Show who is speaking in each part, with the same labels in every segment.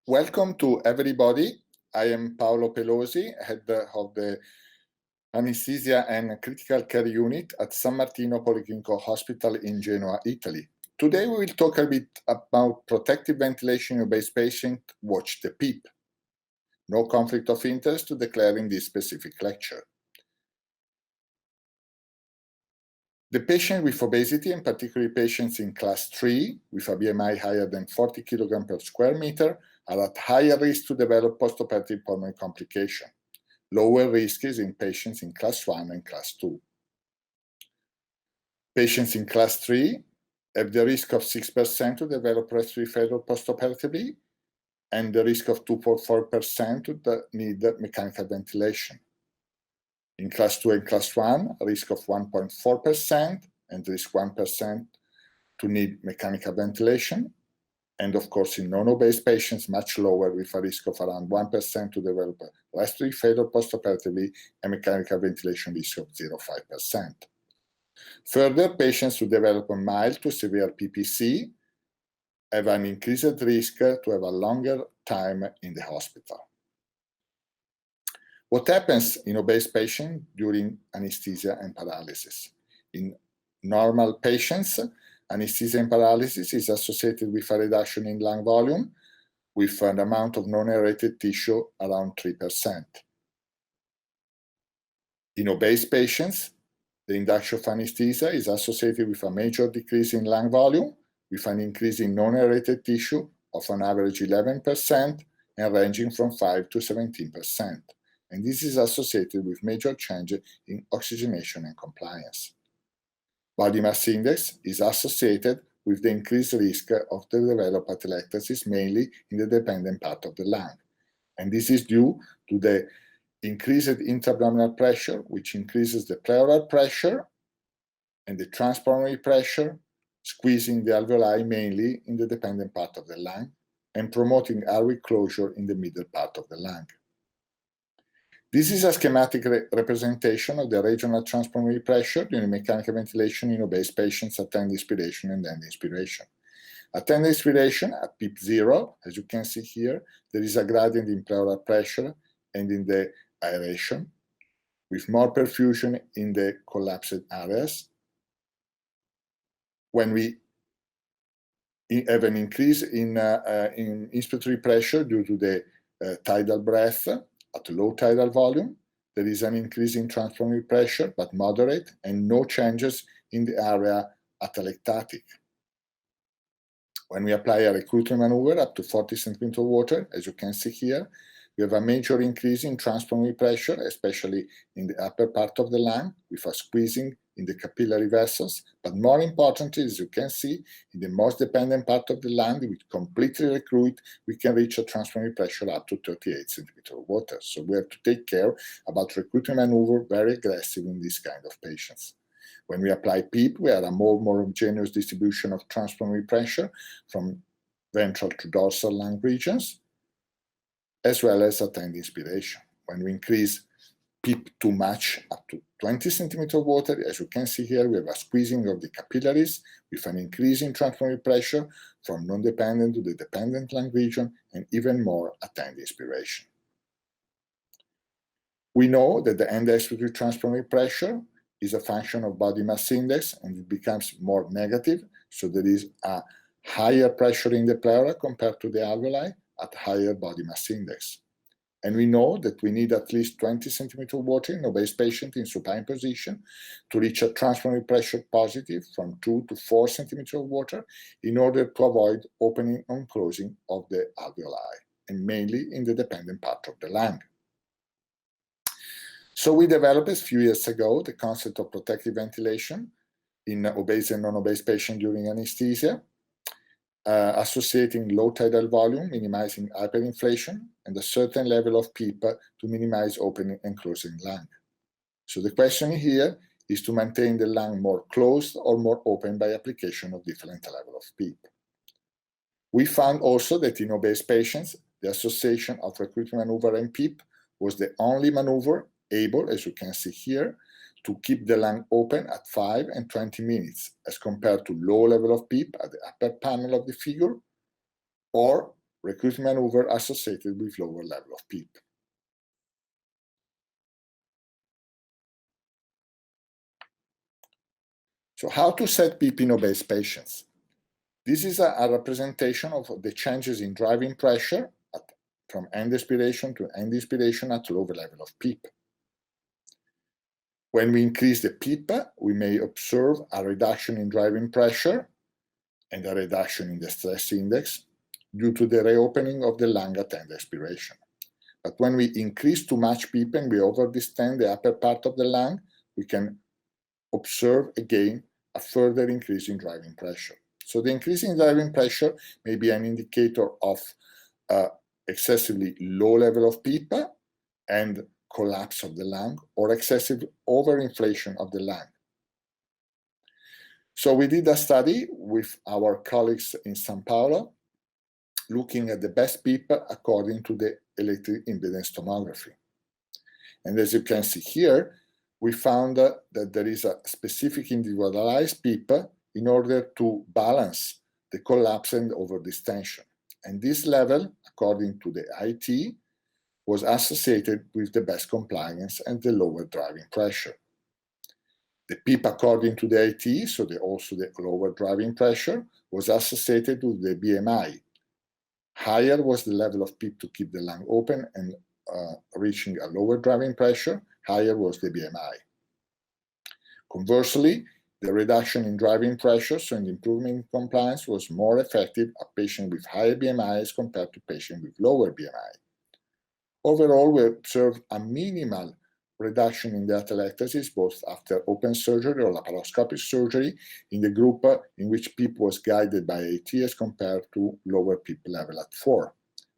Speaker 1: Welcome to everybody. I am Paolo Pelosi, head of the Anesthesia and Critical Care Unit at San Martino Policlinico Hospital in Genoa, Italy. Today we will talk a bit about protective ventilation in obese patients. Watch the PEEP. No conflict of interest to declare in this specific lecture. The patient with obesity, and particularly patients in class 3 with a BMI higher than 40 kg per square meter, are at higher risk to develop postoperative pulmonary complication. Lower risk is in patients in class 1 and class 2. Patients in class 3 have the risk of 6% to develop respiratory failure postoperatively and the risk of 2.4% to need mechanical ventilation. In class 2 and class 1, a risk of 1.4% and risk 1% to need mechanical ventilation. And of course, in non-obese patients, much lower with a risk of around 1% to develop respiratory failure postoperatively and mechanical ventilation risk of 0.5%. Further, patients who develop a mild to severe PPC have an increased risk to have a longer time in the hospital. What happens in obese patients during anesthesia and paralysis? In normal patients, anesthesia and paralysis is associated with a reduction in lung volume with an amount of non-aerated tissue around 3%. In obese patients, the induction of anesthesia is associated with a major decrease in lung volume with an increase in non-aerated tissue of an average 11% and ranging from 5 to 17%. And this is associated with major changes in oxygenation and compliance. Body mass index is associated with the increased risk of the developed atelectasis, mainly in the dependent part of the lung. And this is due to the increased intra-abdominal pressure, which increases the pleural pressure and the transpulmonary pressure, squeezing the alveoli mainly in the dependent part of the lung and promoting airway closure in the middle part of the lung. This is a schematic representation of the regional transpulmonary pressure during mechanical ventilation in obese patients at end inspiration and end inspiration. At end inspiration, at PEEP 0, as you can see here, there is a gradient in pleural pressure and in the aeration, with more perfusion in the collapsed areas. When we have an increase in inspiratory pressure due to the tidal breath, at low tidal volume, there is an increase in transpulmonary pressure, but moderate, and no changes in the area atelectatic. When we apply a recruitment maneuver up to 40 centimeters of water, as you can see here, we have a major increase in transpulmonary pressure, especially in the upper part of the lung, with a squeezing in the capillary vessels, but more importantly, as you can see, in the most dependent part of the lung, with completely recruit, we can reach a transpulmonary pressure up to 38 centimeters of water. So we have to take care about recruitment maneuver, very aggressive in this kind of patients. When we apply PEEP, we have a more homogeneous distribution of transpulmonary pressure from ventral to dorsal lung regions, as well as at end inspiration. When we increase PEEP too much, up to 20 centimeters of water, as you can see here, we have a squeezing of the capillaries with an increase in transpulmonary pressure from non-dependent to the dependent lung region and even more at end inspiration. We know that the end expiratory transpulmonary pressure is a function of body mass index and it becomes more negative, so there is a higher pressure in the pleura compared to the alveoli at higher body mass index. And we know that we need at least 20 centimeters of water in obese patient in supine position to reach a transpulmonary pressure positive from 2 to 4 centimeters of water in order to avoid opening and closing of the alveoli, and mainly in the dependent part of the lung. So we developed a few years ago the concept of protective ventilation in obese and non-obese patients during anesthesia, associating low tidal volume, minimizing hyperinflation, and a certain level of PEEP to minimize opening and closing lung. So the question here is to maintain the lung more closed or more open by application of different level of PEEP. We found also that in obese patients, the association of recruitment maneuver and PEEP was the only maneuver able, as you can see here, to keep the lung open at 5 and 20 minutes, as compared to low level of PEEP at the upper panel of the figure, or recruitment maneuver associated with lower level of PEEP. So how to set PEEP in obese patients? This is a representation of the changes in driving pressure from end expiration to end inspiration at lower level of PEEP. When we increase the PEEP, we may observe a reduction in driving pressure and a reduction in the stress index due to the reopening of the lung at end expiration. But when we increase too much PEEP and we overdistend the upper part of the lung, we can observe again a further increase in driving pressure. So the increase in driving pressure may be an indicator of excessively low level of PEEP and collapse of the lung, or excessive overinflation of the lung. So we did a study with our colleagues in São Paulo, looking at the best PEEP according to the electric impedance tomography. And as you can see here, we found that there is a specific individualized PEEP in order to balance the collapse and overdistension. And this level, according to the IT, was associated with the best compliance and the lower driving pressure. The PEEP according to the IT, so also the lower driving pressure, was associated with the BMI. Higher was the level of PEEP to keep the lung open and reaching a lower driving pressure, higher was the BMI. Conversely, the reduction in driving pressure, so the improvement in compliance, was more effective at patients with higher BMI as compared to patients with lower BMI. Overall, we observed a minimal reduction in the atelectasis, both after open surgery or laparoscopic surgery, in the group in which PEEP was guided by AT as compared to lower PEEP level at 4.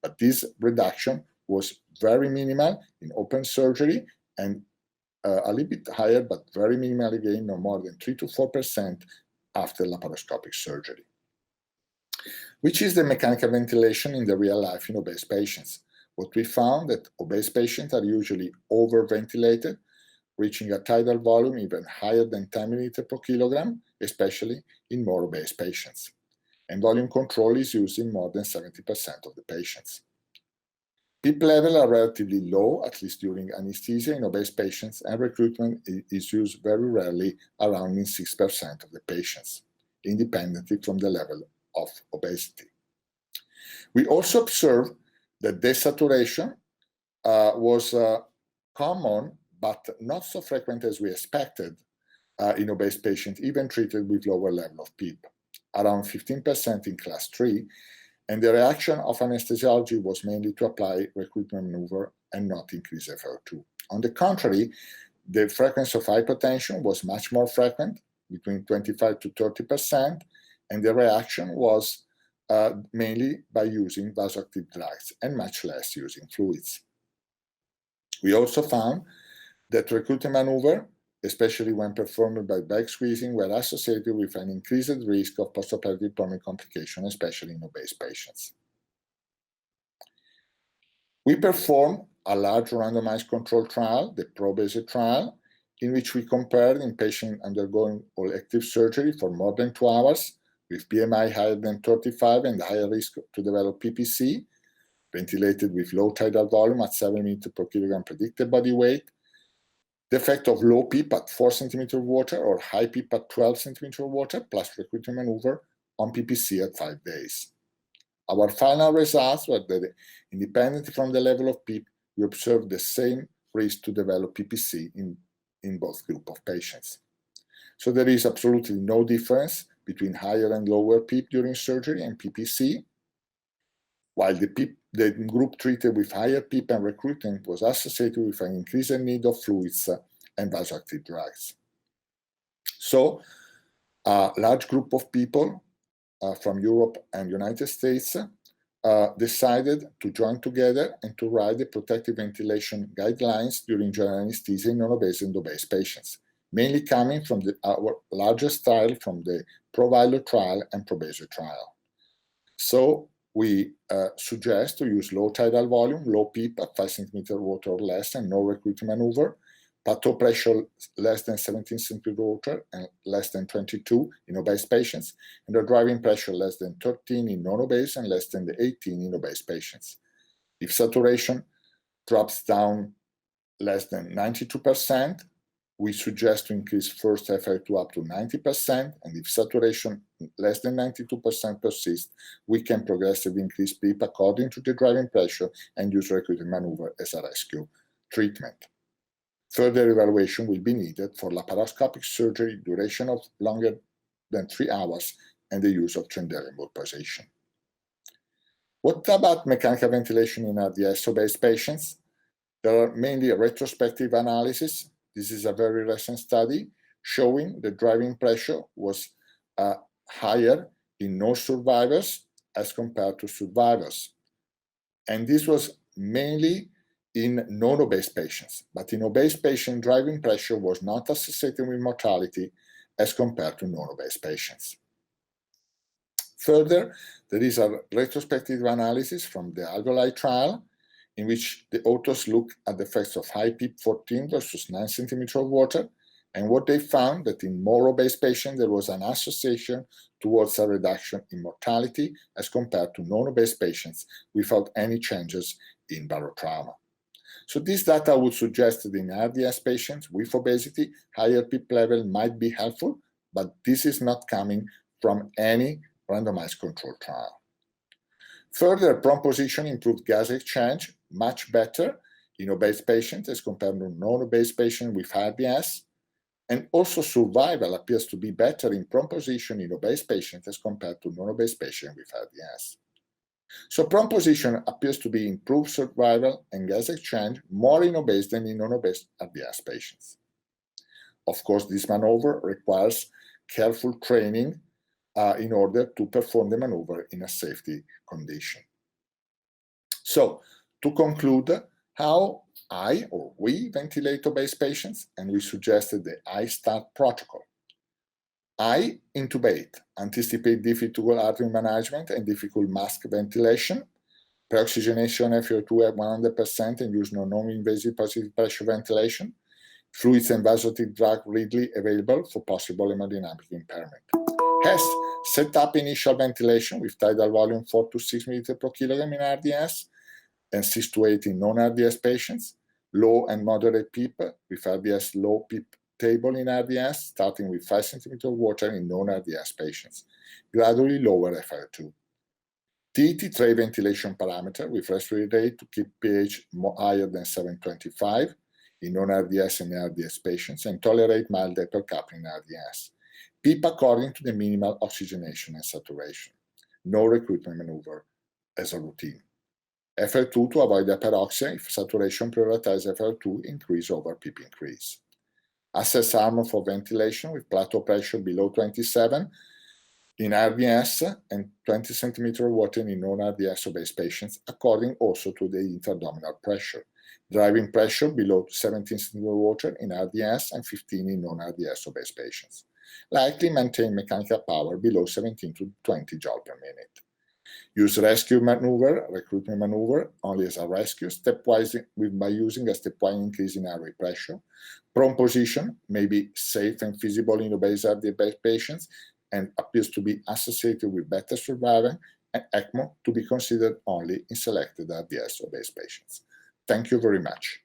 Speaker 1: But this reduction was very minimal in open surgery and a little bit higher, but very minimal again, no more than 3 to 4% after laparoscopic surgery. Which is the mechanical ventilation in the real life in obese patients? What we found that obese patients are usually overventilated, reaching a tidal volume even higher than 10 milliliters per kilogram, especially in more obese patients. And volume control is used in more than 70% of the patients. PEEP levels are relatively low, at least during anesthesia in obese patients, and recruitment is used very rarely, around in 6% of the patients, independently from the level of obesity. We also observed that desaturation was common, but not so frequent as we expected in obese patients, even treated with lower level of PEEP, around 15% in class 3, and the reaction of anesthesiology was mainly to apply recruitment maneuver and not increase FO2. On the contrary, the frequency of hypotension was much more frequent, between 25 to 30%, and the reaction was mainly by using vasoactive drugs and much less using fluids. We also found that recruitment maneuver, especially when performed by back squeezing, were associated with an increased risk of postoperative pulmonary complication, especially in obese patients. We performed a large randomized control trial, the PRO-BASE trial, in which we compared in patients undergoing elective surgery for more than 2 hours with BMI higher than 35 and higher risk to develop PPC, ventilated with low tidal volume at 7 milliliters per kilogram predicted body weight, the effect of low PEEP at 4 centimeters of water or high PEEP at 12 centimeters of water plus recruitment maneuver on PPC at 5 days. Our final results were that independently from the level of PEEP, we observed the same risk to develop PPC in both groups of patients. So there is absolutely no difference between higher and lower PEEP during surgery and PPC, while the group treated with higher PEEP and recruitment was associated with an increased need of fluids and vasoactive drugs. So a large group of people from Europe and United States decided to join together and to write the protective ventilation guidelines during general anesthesia in non-obese and obese patients, mainly coming from our largest trial from the PRO-VILO trial and PRO-BASE trial. So we suggest to use low tidal volume, low PEEP at 5 centimeters water or less, and no recruitment maneuver plateau pressure less than 17 centimeters of water and less than 22 in obese patients, and the driving pressure less than 13 in non-obese and less than 18 in obese patients. If saturation drops down less than 92%, we suggest to increase first FiO2 up to 90%, and if saturation less than 92% persists, we can progressively increase PEEP according to the driving pressure and use recruitment maneuver as a rescue treatment. Further evaluation will be needed for laparoscopic surgery, duration of longer than 3 hours, and the use of Trenderian boat position. What about mechanical ventilation in RDS obese patients? There are mainly retrospective analysis. This is a very recent study showing the driving pressure was higher in non-survivors as compared to survivors. And this was mainly in non-obese patients, but in obese patients, driving pressure was not associated with mortality as compared to non-obese patients. Further, there is a retrospective analysis from the Algolite trial in which the authors look at the effects of high PEEP 14 versus 9 centimeters of water, and what they found that in more obese patients there was an association towards a reduction in mortality as compared to non-obese patients without any changes in barotrauma. So this data would suggest that in RDS patients with obesity, higher PEEP level might be helpful, but this is not coming from any randomized control trial. Further, prone position improved gas exchange much better in obese patients as compared to non-obese patients with RDS, and also survival appears to be better in prone position in obese patients as compared to non-obese patients with RDS. So prone position appears to be improved survival and gas exchange more in obese than in non-obese RDS patients. Of course, this maneuver requires careful training in order to perform the maneuver in a safety condition. So, to conclude, how I or we ventilate obese patients, and we suggested the I-START protocol. I intubate, anticipate difficult artery management and difficult mask ventilation, pre-oxygenation FiO2 at 100% and use non-invasive positive pressure ventilation, fluids and vasoactive drug readily available for possible hemodynamic impairment. S, set up initial ventilation with tidal volume 4 to 6 ml per kilogram in RDS and 6 to 8 in non-RDS patients, low and moderate PEEP with RDS low PEEP table in RDS, starting with 5 centimeters of water in non-RDS patients, gradually lower FiO2. TET tray ventilation parameter with respiratory rate to keep pH higher than 725 in non-RDS and RDS patients and tolerate mild hypercapnia in RDS. PEEP according to the minimal oxygenation and saturation. No recruitment maneuver as a routine. FiO2 to avoid hyperoxia if saturation prioritizes FiO2 increase over PEEP increase. Assess armor for ventilation with plateau pressure below 27 in RDS and 20 centimeters of water in non-RDS obese patients, according also to the intra-abdominal pressure. Driving pressure below 17 centimeters of water in RDS and 15 in non-RDS obese patients. Likely maintain mechanical power below 17 to 20 joules per minute. Use rescue maneuver, recruitment maneuver, only as a rescue, stepwise by using a stepwise increase in airway pressure. Prone position may be safe and feasible in obese RDS patients and appears to be associated with better survival, and ECMO to be considered only in selected RDS obese patients. Thank you very much.